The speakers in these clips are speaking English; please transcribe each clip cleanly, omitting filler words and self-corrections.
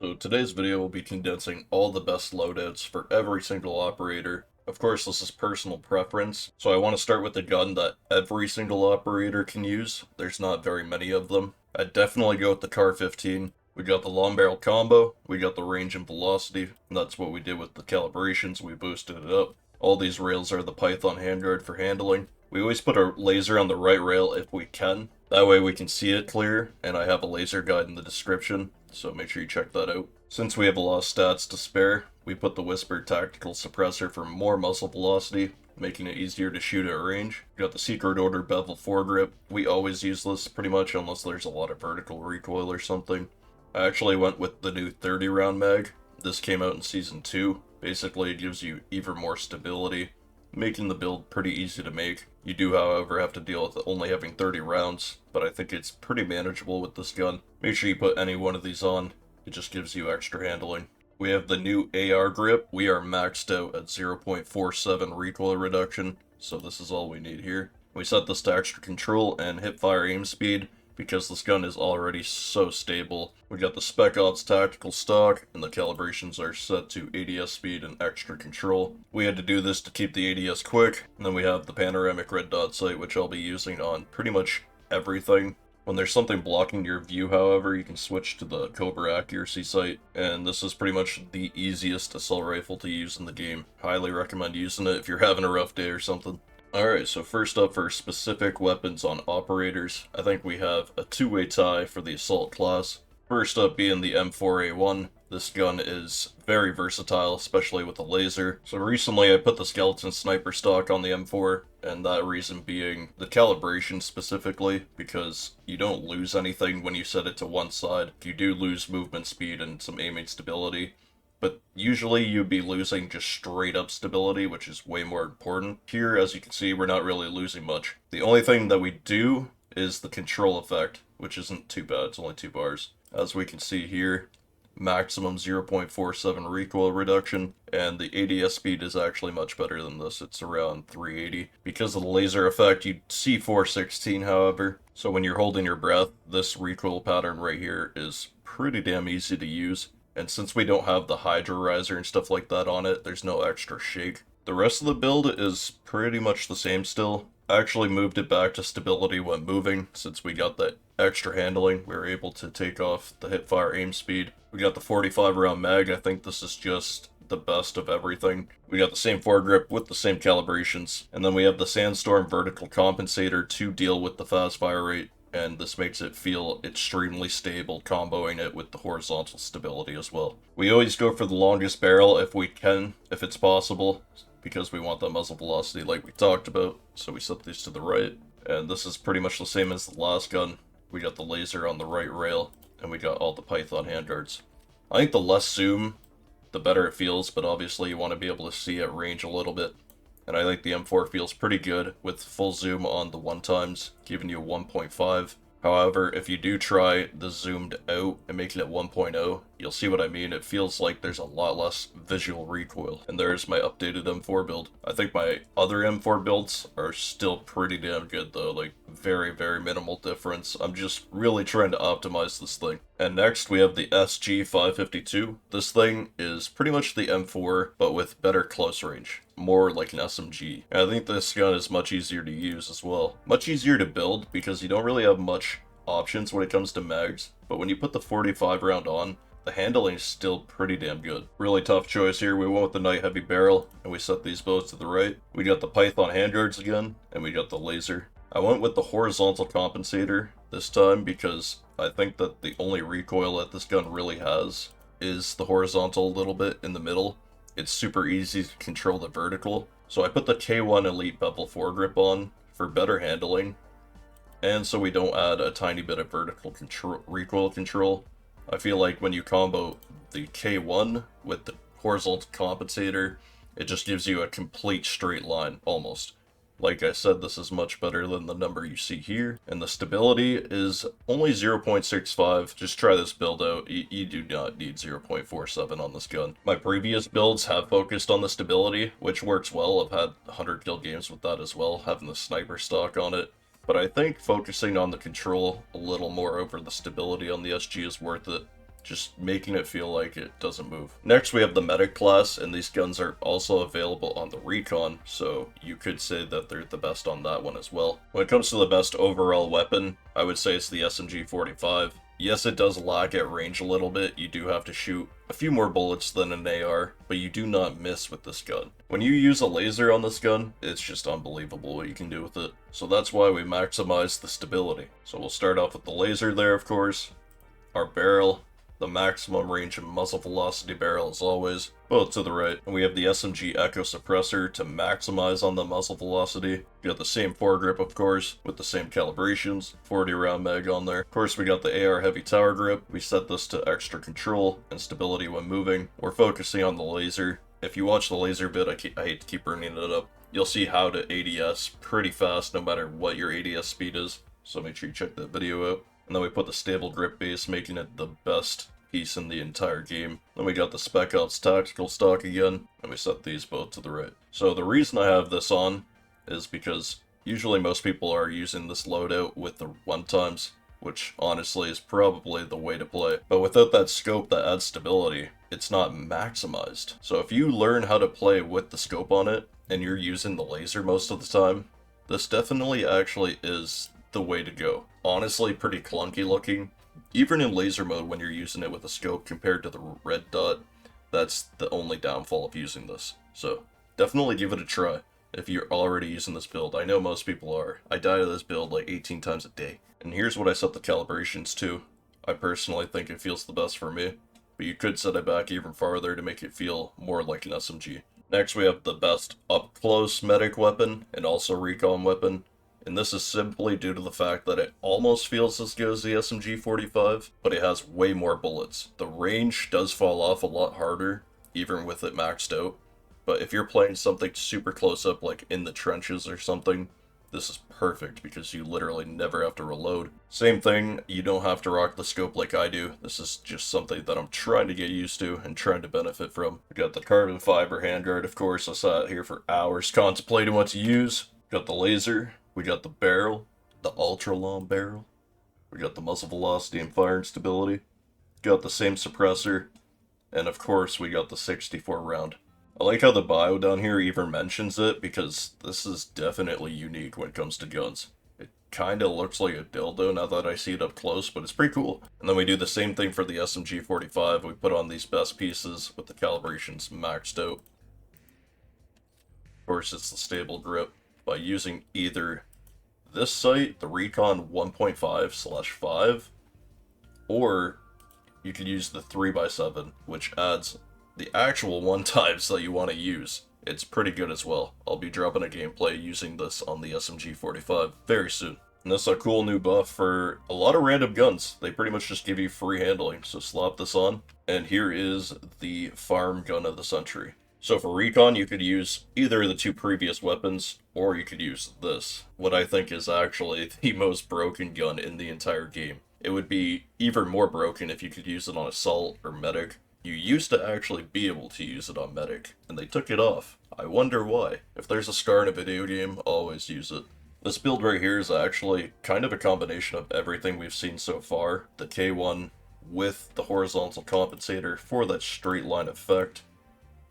So today's video will be condensing all the best loadouts for every single operator. Of course, this is personal preference, so I want to start with the gun that every single operator can use. There's not very many of them. I'd definitely go with the Car 15. We got the long barrel combo, we got the range and velocity, and that's what we did with the calibrations, we boosted it up. All these rails are the Python handguard for handling. We always put our laser on the right rail if we can. That way we can see it clear, and I have a laser guide in the description, so make sure you check that out. Since we have a lot of stats to spare, we put the Whisper Tactical Suppressor for more muzzle velocity, making it easier to shoot at range. We got the Secret Order Bevel foregrip. We always use this pretty much unless there's a lot of vertical recoil or something. I actually went with the new 30 round mag. This came out in Season 2. Basically, it gives you even more stability, making the build pretty easy to make. You do, however, have to deal with only having 30 rounds, but I think it's pretty manageable with this gun. Make sure you put any one of these on. It just gives you extra handling. We have the new AR grip. We are maxed out at 0.47 recoil reduction, so this is all we need here. We set this to extra control and hipfire aim speed, because this gun is already so stable. We got the Spec Ops tactical stock, and the calibrations are set to ADS speed and extra control. We had to do this to keep the ADS quick, and then we have the panoramic red dot sight, which I'll be using on pretty much everything. When there's something blocking your view, however, you can switch to the Cobra accuracy sight, and this is pretty much the easiest assault rifle to use in the game. Highly recommend using it if you're having a rough day or something. Alright, so first up for specific weapons on operators, I think we have a two-way tie for the assault class. First up being the M4A1. This gun is very versatile, especially with the laser. So recently I put the skeleton sniper stock on the M4, and that reason being the calibration specifically, because you don't lose anything when you set it to one side. You do lose movement speed and some aiming stability, but usually you'd be losing just straight up stability, which is way more important. Here, as you can see, we're not really losing much. The only thing that we do is the control effect, which isn't too bad, it's only 2 bars. As we can see here, maximum 0.47 recoil reduction, and the ADS speed is actually much better than this. It's around 380. Because of the laser effect, you see 416, however. So when you're holding your breath, this recoil pattern right here is pretty damn easy to use. And since we don't have the Hydro Riser and stuff like that on it, there's no extra shake. The rest of the build is pretty much the same still. I actually moved it back to stability when moving, since we got that extra handling. We were able to take off the hipfire aim speed. We got the 45 round mag. I think this is just the best of everything. We got the same foregrip with the same calibrations. And then we have the Sandstorm vertical compensator to deal with the fast fire rate, and this makes it feel extremely stable, comboing it with the horizontal stability as well. We always go for the longest barrel if we can, if it's possible, because we want that muzzle velocity like we talked about, so we set these to the right. And this is pretty much the same as the last gun. We got the laser on the right rail, and we got all the Python handguards. I think the less zoom, the better it feels, but obviously you want to be able to see at range a little bit. And I think the M4 feels pretty good with full zoom on the 1x, giving you a 1.5. However, if you do try the zoomed out and making it 1.0, you'll see what I mean. It feels like there's a lot less visual recoil. And there's my updated M4 build. I think my other M4 builds are still pretty damn good though, like very, very minimal difference. I'm just really trying to optimize this thing. And next we have the SG552. This thing is pretty much the M4, but with better close range. More like an SMG. And I think this gun is much easier to use as well. Much easier to build because you don't really have much options when it comes to mags, but when you put the 45 round on, the handling is still pretty damn good. Really tough choice here. We went with the Night Heavy Barrel, and we set these both to the right. We got the Python handguards again, and we got the laser. I went with the horizontal compensator this time because I think that the only recoil that this gun really has is the horizontal a little bit in the middle. It's super easy to control the vertical. So I put the K1 Elite Bevel foregrip on for better handling, and so we don't add a tiny bit of vertical recoil control. I feel like when you combo the K1 with the horizontal compensator, it just gives you a complete straight line, almost. Like I said, this is much better than the number you see here. And the stability is only 0.65. Just try this build out. You do not need 0.47 on this gun. My previous builds have focused on the stability, which works well. I've had 100 kill games with that as well, having the sniper stock on it. But I think focusing on the control a little more over the stability on the SG is worth it. just making it feel like it doesn't move. Next, we have the medic class, and these guns are also available on the Recon, so you could say that they're the best on that one as well. When it comes to the best overall weapon, I would say it's the SMG-45. Yes, it does lag at range a little bit. You do have to shoot a few more bullets than an AR, but you do not miss with this gun. When you use a laser on this gun, it's just unbelievable what you can do with it. So that's why we maximize the stability. So we'll start off with the laser there, of course. Our barrel, the maximum range and muzzle velocity barrel as always, both to the right. And we have the SMG Echo Suppressor to maximize on the muzzle velocity. We got the same foregrip, of course, with the same calibrations, 40 round mag on there. Of course, we got the AR Heavy Tower Grip. We set this to extra control and stability when moving. We're focusing on the laser. If you watch the laser bit, I hate to keep bringing it up, you'll see how to ADS pretty fast no matter what your ADS speed is. So make sure you check that video out. And then we put the stable grip base, making it the best piece in the entire game. Then we got the Spec Ops tactical stock again, and we set these both to the right. So the reason I have this on is because usually most people are using this loadout with the one-times, which honestly is probably the way to play. But without that scope that adds stability, it's not maximized. So if you learn how to play with the scope on it, and you're using the laser most of the time, this definitely actually is the way to go. Honestly, pretty clunky looking. Even in laser mode when you're using it with a scope compared to the red dot, that's the only downfall of using this. So definitely give it a try if you're already using this build. I know most people are. I die to this build like 18 times a day. And here's what I set the calibrations to. I personally think it feels the best for me, but you could set it back even farther to make it feel more like an SMG. Next we have the best up-close medic weapon and also recon weapon. And this is simply due to the fact that it almost feels as good as the SMG-45, but it has way more bullets. The range does fall off a lot harder, even with it maxed out. But if you're playing something super close up, like in the trenches or something, this is perfect because you literally never have to reload. Same thing, you don't have to rock the scope like I do. This is just something that I'm trying to get used to and trying to benefit from. We got the carbon fiber handguard, of course. I sat here for hours contemplating what to use. Got the laser. We got the barrel, the ultra long barrel. We got the muzzle velocity and firing stability. Got the same suppressor. And of course, we got the 64 round. I like how the bio down here even mentions it because this is definitely unique when it comes to guns. It kind of looks like a dildo now that I see it up close, but it's pretty cool. And then we do the same thing for the SMG-45. We put on these best pieces with the calibrations maxed out. Of course, it's the stable grip. By using either this sight, the Recon 1.5/5, or you could use the 3x7, which adds the actual one-times that you want to use. It's pretty good as well. I'll be dropping a gameplay using this on the SMG-45 very soon. And this is a cool new buff for a lot of random guns. They pretty much just give you free handling, so slap this on. And here is the farm gun of the century. So for Recon, you could use either of the two previous weapons, or you could use this, what I think is actually the most broken gun in the entire game. It would be even more broken if you could use it on Assault or Medic. You used to actually be able to use it on Medic, and they took it off. I wonder why. If there's a scar in a video game, always use it. This build right here is actually kind of a combination of everything we've seen so far. The K1 with the horizontal compensator for that straight line effect.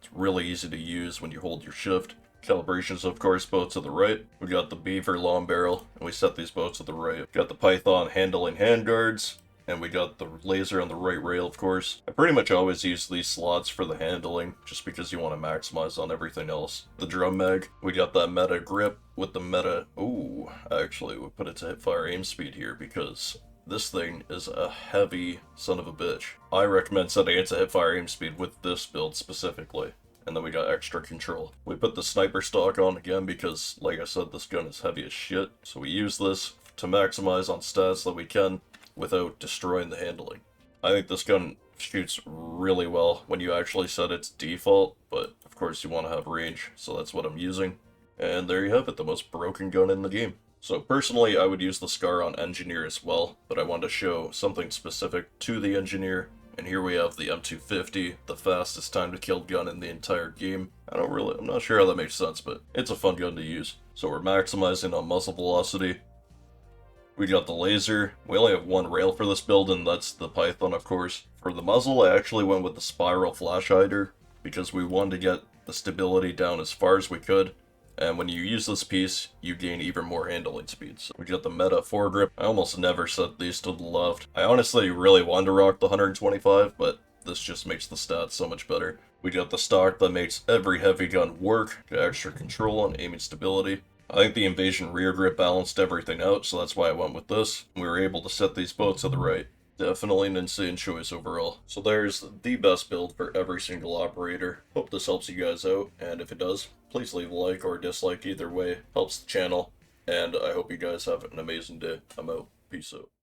It's really easy to use when you hold your shift. Calibrations, of course, both to the right. We got the Beaver long barrel, and we set these both to the right. Got the Python handling handguards, and we got the laser on the right rail, of course. I pretty much always use these slots for the handling, just because you want to maximize on everything else. The drum mag, we got that meta grip with the meta... Ooh, actually, we put it to hip fire aim speed here, because this thing is a heavy son of a bitch. I recommend setting it to hip fire aim speed with this build specifically. And then we got extra control. We put the sniper stock on again because, like I said, this gun is heavy as shit. So we use this to maximize on stats that we can without destroying the handling. I think this gun shoots really well when you actually set its default, but of course you want to have range, so that's what I'm using. And there you have it, the most broken gun in the game. So personally, I would use the SCAR on Engineer as well, but I wanted to show something specific to the Engineer. And here we have the M250, the fastest time to kill gun in the entire game. I'm not sure how that makes sense, but it's a fun gun to use. So we're maximizing on muzzle velocity. We got the laser. We only have one rail for this build, and that's the Python, of course. For the muzzle, I actually went with the spiral flash hider because we wanted to get the stability down as far as we could. And when you use this piece, you gain even more handling speed. So we got the meta foregrip. I almost never set these to the left. I honestly really wanted to rock the 125, but this just makes the stats so much better. We got the stock that makes every heavy gun work, got extra control and aiming stability. I think the invasion rear grip balanced everything out, so that's why I went with this. We were able to set these both to the right. Definitely an insane choice overall. So there's the best build for every single operator. Hope this helps you guys out, and if it does, please leave a like or a dislike. Either way helps the channel, and I hope you guys have an amazing day. I'm out. Peace out.